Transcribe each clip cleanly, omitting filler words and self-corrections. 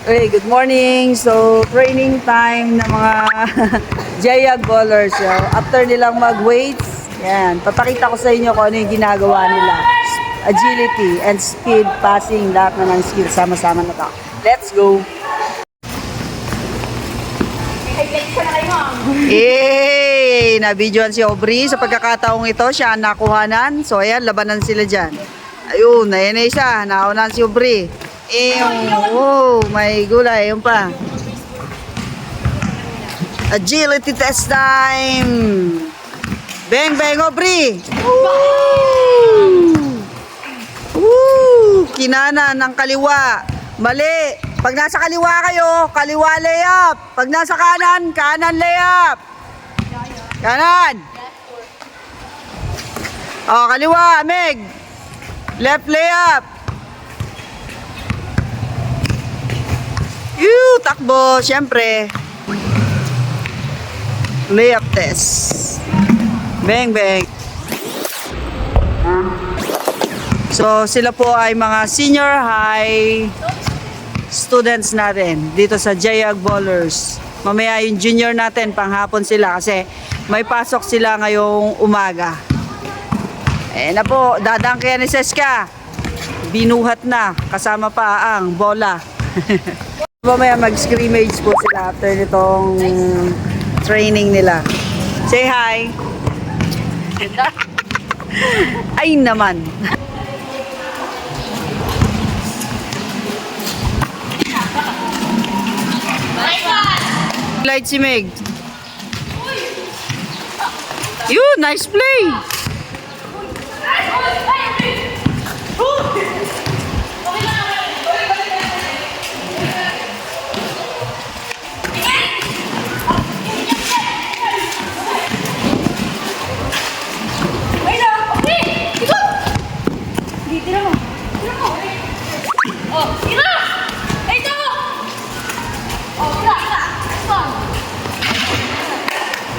Okay, good morning. So, training time ng mga Jayag bowlers. So, after nilang mag-weights, yan, papakita ko sa inyo kung ano yung ginagawa nila. Agility and speed, passing, lahat na ng skill, sama-sama na to. Let's go! Yay! Nabidyoan si Aubrey. Sa pagkakataong ito, siya ang nakuhanan. So, ayan, labanan sila dyan. Ayun, ayan na isa. Naunahan si Aubrey. Oh, may gulay. Ayun pa. Agility test time! Bang, bang, Aubrey! Woo! Woo! Kinana ng kaliwa. Mali. Pag nasa kaliwa kayo, kaliwa layup. Pag nasa kanan, kanan layup. Kanan. Oh, kaliwa, Meg. Left layup. Takbo, syempre. Layup test. Bang, bang. So, sila po ay mga senior high students natin dito sa Jayag Bowlers. Mamaya yung junior natin, panghapon sila kasi may pasok sila ngayong umaga. Eh na po, dadang kaya ni Seska. Binuhat na, kasama pa ang bola. Mamaya mag-scrimmage po sila after nitong training nila. Say hi! Ay naman! Light si Meg. Yun, nice play.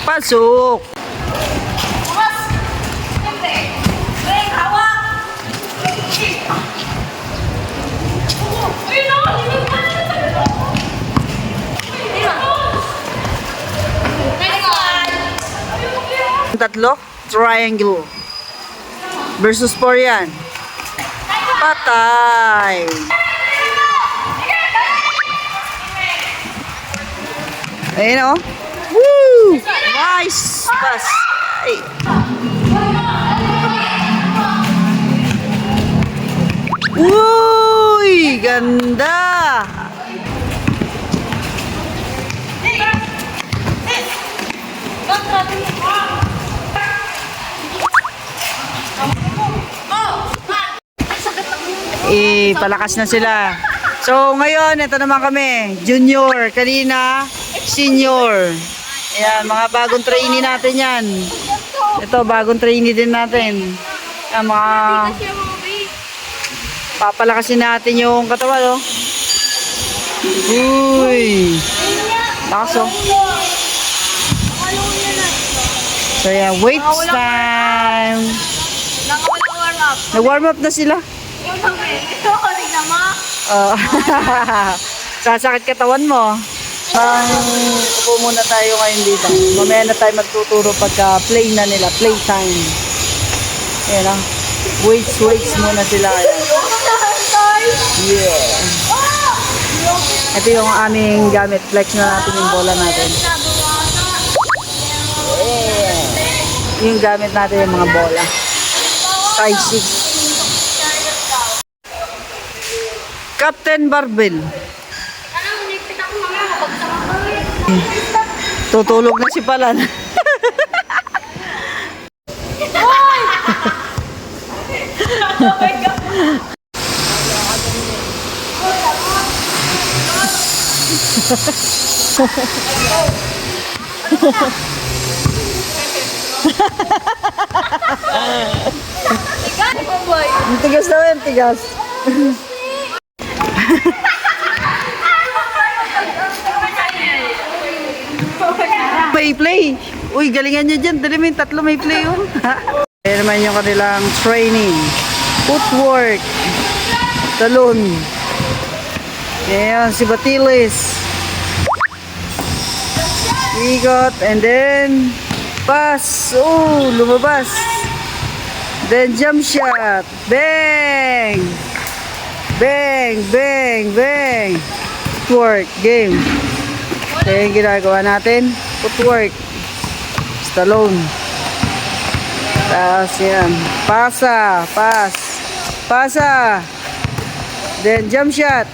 Pasok. Tatlo, triangle. Versus 4 yan. Patay. Ayun o. Woo! Nice pass. Ay. Uy! Ganda! Palakas na sila. So, ngayon, ito naman kami. Junior. Kanina, senior. Ayan, mga bagong trainee natin yan. Ito, bagong trainee din natin. Ayan, mga papalakasin natin yung katawan, oh. Uy! Lakas, oh. So, yeah, weights time. Nag-warm up na sila. Sasakit katawan mo. Upo muna tayo ngayon dito. Mamaya na tayo magtuturo pagka play na nila. Play time. Ayan o. Weights muna sila. Yeah. Ito yung aming gamit. Flex na natin yung bola natin. Yeah. Yung gamit natin yung mga bola. Size 6. Captain Barbell. Tutulog na si Palan. Tigas na yan, tigas. May play. Uy, galingan nyo dyan. Dali may tatlo may play. Oh. Ayan naman yung kanilang training. Footwork. Talon. Ayan, si Batilis. Ikot, and then pass. Oh, lumabas. Then jump shot. Bang! Bang! Bang! Bang! Footwork. Game. Kaya yung ginagawa natin. Footwork. Stallone. Tapos yan. Pasa. Pass. Pasa. Then jump shot.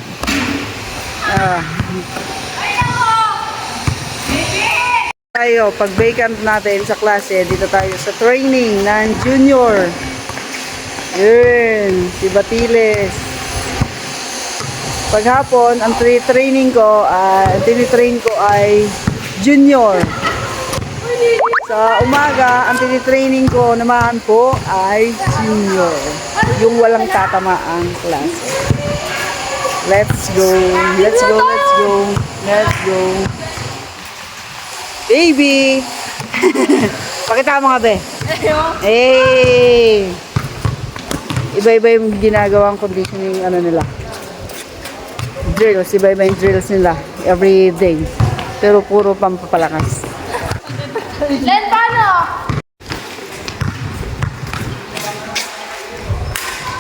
Tayo, pag vacant natin sa klase, dito tayo sa training ng junior. Yun, si Batiles. Paghapon, ang tinitrain ko ay junior. Sa umaga, ang tinitraining ko naman po ay senior. Yung walang tatamaang klase. Let's go, let's go, let's go, let's go. Baby! Pakita mo nga, be. Hey! Iba-iba yung ginagawang conditioning nila. Drills, iba-iba yung drills nila every day. Pero puro pampapalakas. Len, paano?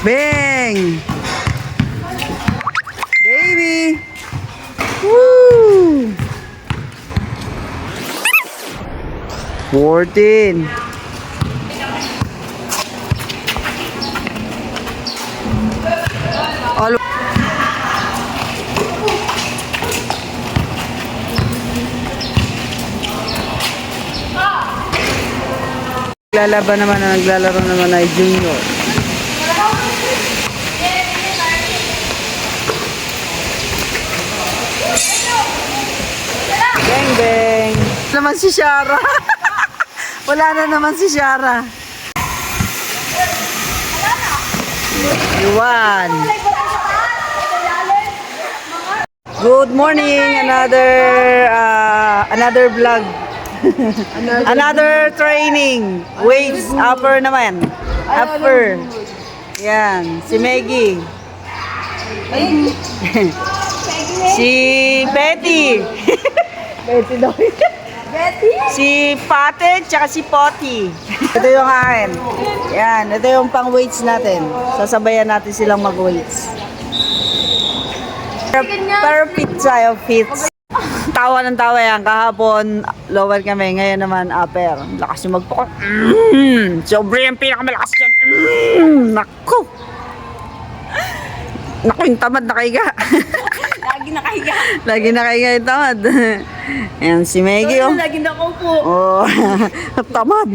Bang! Baby! Woo! 14. All naglalaban naman na naglalaro naman ay junior. Bang bang. Naman si Shara. Wala na naman si Shara. Yuan. Good morning. Another vlog. Another training. Weights upper naman. Upper. Yan, si Maggie. Si Betty. Betty daw. Betty? Si Pate, tsaka si Potty. Ito yung akin. Yan, ito yung pang weights natin. Sasabayan natin silang mag-weights. Per pizza yung fits. Tawa ng tawa yan. Kahapon, lower kami. Ngayon naman, upper. Lakas yung magpukot. Sobre yung pinakamalakas dyan. Naku! Naku, yung tamad nakahiga. Lagi nakahiga. Lagi nakahiga yung tamad. Ayan, si Maggie, oh. Lagi nakaupo. Oh, tamad.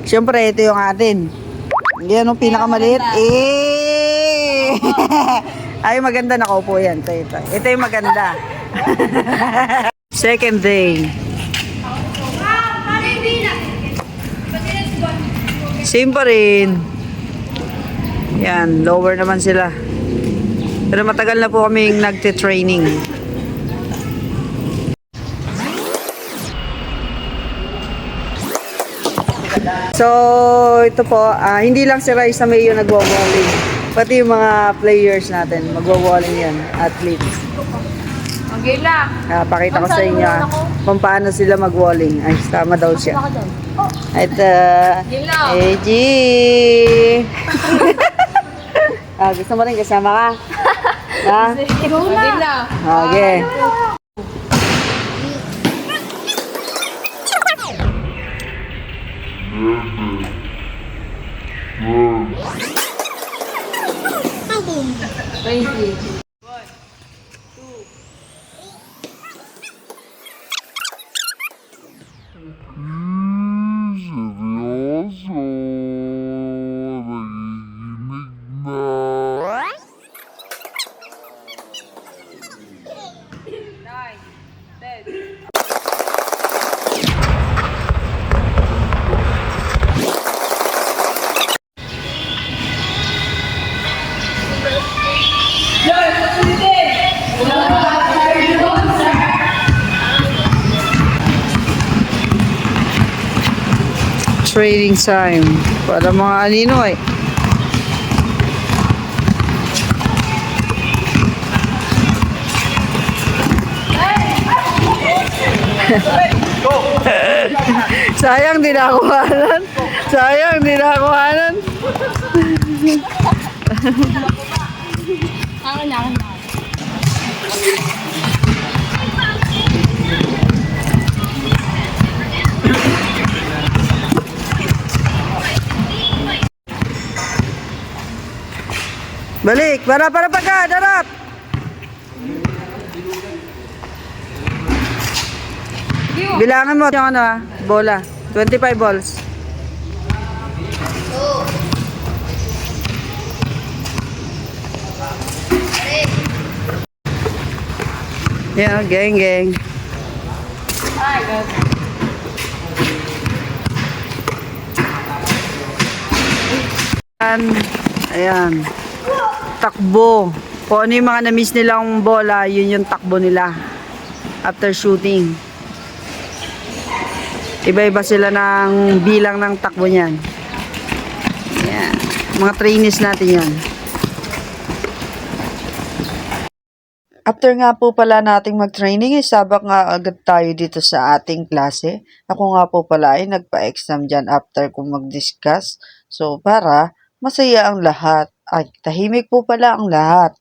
Siyempre, ito yung atin. Yan ang pinakamaliit. Eh! Ay, maganda nakaupo yan. Ito yung maganda. Second day. Same pa rin. Yan, lower naman sila. Pero matagal na po kaming nagte-training. So, ito po, hindi lang si Raisa May yung nagwa-walling. Pati yung mga players natin, magwa-walling yan, athletes. Okay lang. Pakita ko sa inyo kung paano sila mag-walling. Ay, tama daw siya. Ito, AG. Gusto mo rin kasama ka? Ha? Ikaw na. Okay. Crazy. Training time para mga aninoy. Sayang di nakuhanan. Sayang di nakuhanan. Akin na, akin na. Balik. Para pagka. Darap. Bilangan mo yung ano bola. 25 balls. Yeah, geng. Ayan. Takbo. Kung ano yung mga na-miss nilang bola, yun yung takbo nila. After shooting. Iba-iba sila ng bilang ng takbo niyan. Ayan. Mga trainees natin yan. After nga po pala nating mag-training, sabak nga agad tayo dito sa ating klase. Ako nga po pala ay nagpa-exam dyan after kong mag-discuss. So, para masaya ang lahat. Ay, tahimik po pala ang lahat.